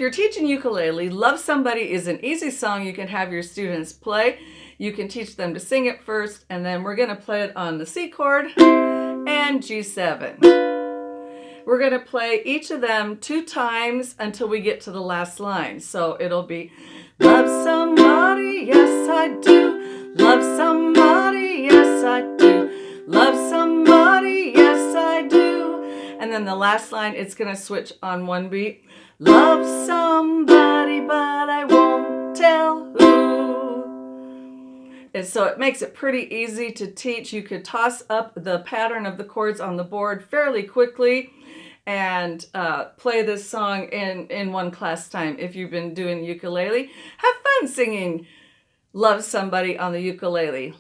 you're teaching ukulele, Love Somebody is an easy song you can have your students play. You can teach them to sing it first, and then we're going to play it on the C chord and G7. We're going to play each of them 2 times until we get to the last line. So it'll be, love somebody, yes I do. Love somebody, yes I do. Love somebody, yes I do. And then the last line, it's going to switch on one beat. Love somebody, but I won't tell who. And so it makes it pretty easy to teach. You could toss up the pattern of the chords on the board fairly quickly and play this song in one class time. If you've been doing ukulele, have fun singing Love Somebody on the ukulele.